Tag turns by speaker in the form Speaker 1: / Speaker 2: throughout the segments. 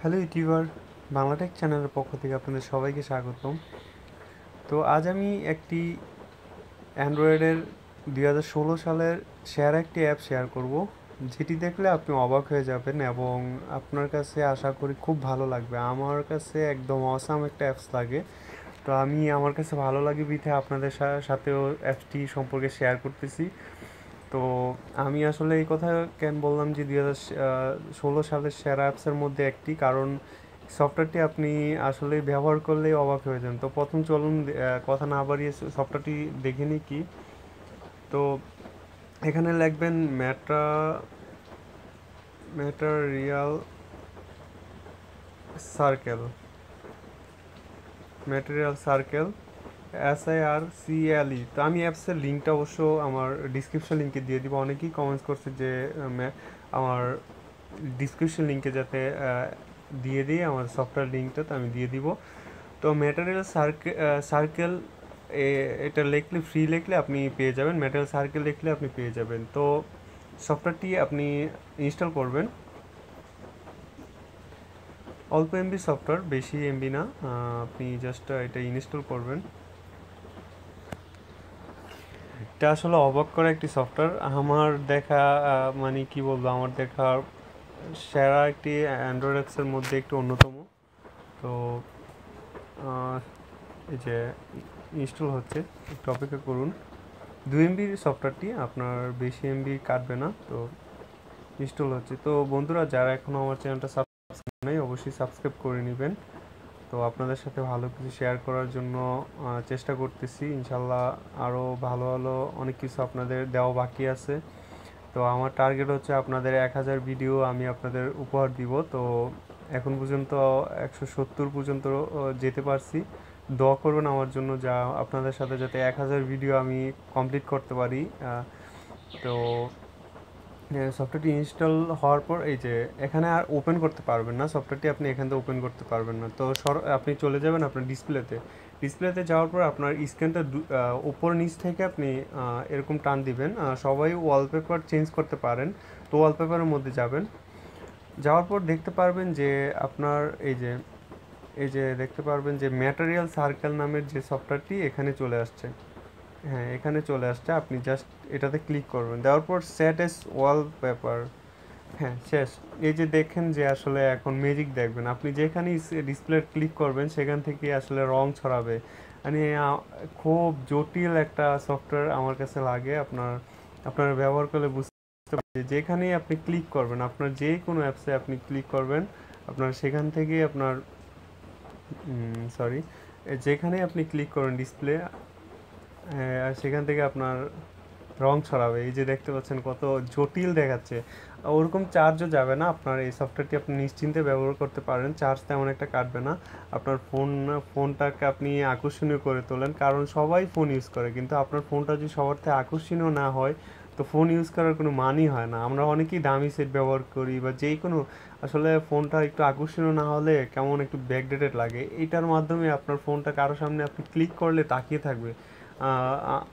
Speaker 1: Hello YouTuber, Bangla Tech চ্যানেলের পক্ষ থেকে আপনাদের সবাইকে স্বাগতম। তো আজ আমি একটি অ্যান্ড্রয়েডের 2016 সালের সেরা একটি অ্যাপ শেয়ার করব, যেটি দেখলে আপনি অবাক হয়ে যাবেন এবং আপনার কাছে আশা করি খুব ভালো লাগবে। আমার কাছে একদম অসাম একটা অ্যাপস লাগে। তো আমি আমার কাছে ভালো লাগে বিধে আপনাদের সাথেও অ্যাপসটি সম্পর্কে শেয়ার করতেছি। তো আমি আসলে এই কথা কেন বললাম যে 2016 সালের সেরা অ্যাপসের মধ্যে একটি, কারণ সফটওয়্যারটি আপনি আসলে ব্যবহার করলেই অবাক হয়ে যান। তো প্রথম চলুন কথা না বাড়িয়ে সফটওয়্যারটি দেখে নিই কি। তো এখানে লিখবেন ম্যাটারিয়াল সার্কেল, SIRCLE। তো আমি অ্যাপসের লিঙ্কটা অবশ্য আমার ডিসক্রিপশন লিঙ্কে দিয়ে দিব। অনেকেই কমেন্টস করছে যে আমার ডিসক্রিপশন লিঙ্কে যাতে দিয়ে দিই আমার সফটওয়্যার লিঙ্কটা, তো আমি দিয়ে দিব। তো ম্যাটেরিয়াল সার্কেল এটা লিখলে, ফ্রি লিখলে আপনি পেয়ে যাবেন, ম্যাটেরিয়াল সার্কেল লিখলে আপনি পেয়ে যাবেন। তো সফটওয়্যারটি আপনি ইনস্টল করবেন। অল্প এমবি সফটওয়্যার, বেশি এমবি না। আপনি জাস্ট এটা ইনস্টল করবেন। এটা আসলে অবাক করা একটি সফটওয়্যার। আমার দেখা মানে কি বলবো, আমার দেখা সেরা একটি অ্যান্ড্রয়েড অ্যাপসের মধ্যে একটি অন্যতম। তো এই যে ইনস্টল হচ্ছে, একটু অপেক্ষা করুন। 2 এমবির সফটওয়্যারটি, আপনার বেশি এমবি কাটবে না। তো ইনস্টল হচ্ছে। তো বন্ধুরা, যারা এখনও আমার চ্যানেলটা সাবস্ক্রাইব নাই, অবশ্যই সাবস্ক্রাইব করে নেবেন। তো আপনাদের সাথে ভালো কিছু শেয়ার করার জন্য চেষ্টা করতেছি। ইনশাল্লাহ আরও ভালো ভালো অনেক কিছু আপনাদের দেওয়া বাকি আছে। তো আমার টার্গেট হচ্ছে আপনাদের 1000 ভিডিও আমি আপনাদের উপহার দিব। তো এখন পর্যন্ত 170 পর্যন্ত যেতে পারছি। দোয়া করবেন আমার জন্য, যা আপনাদের সাথে যাতে 1000 ভিডিও আমি কমপ্লিট করতে পারি। তো সফটওয়্যারটি ইনস্টল হওয়ার পর এই যে এখানে আর ওপেন করতে পারবেন না, সফটওয়্যারটি আপনি এখান থেকে ওপেন করতে পারবেন না। তো আপনি চলে যাবেন আপনার ডিসপ্লেতে যাওয়ার পর আপনার স্ক্রিনটা উপর নিচ থেকে আপনি এরকম টান দিবেন। সবাই ওয়ালপেপার চেঞ্জ করতে পারেন। তো ওয়ালপেপারের মধ্যে যাবেন, যাওয়ার পর দেখতে পারবেন যে আপনার এই যে দেখতে পারবেন যে ম্যাটেরিয়াল সার্কেল নামের যে সফটওয়্যারটি এখানে চলে আসছে। হ্যাঁ, এখানে চলে আসছে। আপনি জাস্ট এটাতে ক্লিক করবেন, দেওয়ার পর সেট এস ওয়ালপেপার। হ্যাঁ, শেষ। এই যে দেখেন যে আসলে এখন ম্যাজিক দেখবেন, আপনি যেখানেই ডিসপ্লে ক্লিক করবেন সেখান থেকে আসলে রং ছড়াবে। মানে খুব জটিল একটা সফটওয়্যার আমার কাছে লাগে। আপনার ব্যবহার করলে বুঝতে পারবেন, যেখানেই আপনি ক্লিক করবেন, আপনার যে কোনো অ্যাপসে আপনি ক্লিক করবেন, আপনার সেখান থেকে আপনার সরি যেখানেই আপনি ক্লিক করেন ডিসপ্লে, আর সেখান থেকে আপনার রং ছড়াবে। এই যে দেখতে পাচ্ছেন কত জটিল দেখাচ্ছে। ওরকম চার্জও যাবে না। আপনার এই সফটওয়্যারটি আপনি নিশ্চিন্তে ব্যবহার করতে পারেন, চার্জ তেমন একটা কাটবে না। আপনার ফোনটাকে আপনি আকর্ষণীয় করে তোলেন, কারণ সবাই ফোন ইউজ করে, কিন্তু আপনার ফোনটা যদি সবার থেকে আকর্ষণীয় না হয় তো ফোন ইউজ করার কোনো মানই হয় না। আমরা অনেকেই দামি সেট ব্যবহার করি বা যেই কোনো, আসলে ফোনটা একটু আকর্ষণীয় না হলে কেমন একটু ব্যাকডেটেড লাগে। এইটার মাধ্যমে আপনার ফোনটা কারো সামনে আপনি ক্লিক করলে তাকিয়ে থাকবে,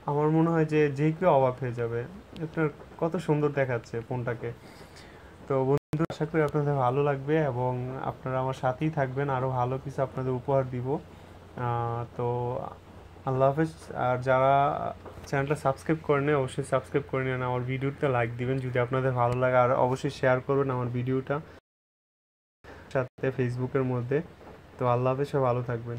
Speaker 1: আমার মনে হয় যে যে কেউ অবাক হয়ে যাবে। আপনার কত সুন্দর দেখাচ্ছে ফোনটাকে। তো বন্ধু, আশা করি আপনাদের ভালো লাগবে এবং আপনারা আমার সাথেই থাকবেন, আরও ভালো কিছু আপনাদের উপহার দিব। তো আল্লাহ হাফেজ। আর যারা চ্যানেলটা সাবস্ক্রাইব করে নেয় অবশ্যই সাবস্ক্রাইব করে নেন, আমার ভিডিওটা লাইক দিবেন যদি আপনাদের ভালো লাগে, আর অবশ্যই শেয়ার করবেন আমার ভিডিওটা সাথে ফেসবুকের মধ্যে। তো আল্লাহ হাফেজ, সব ভালো থাকবেন।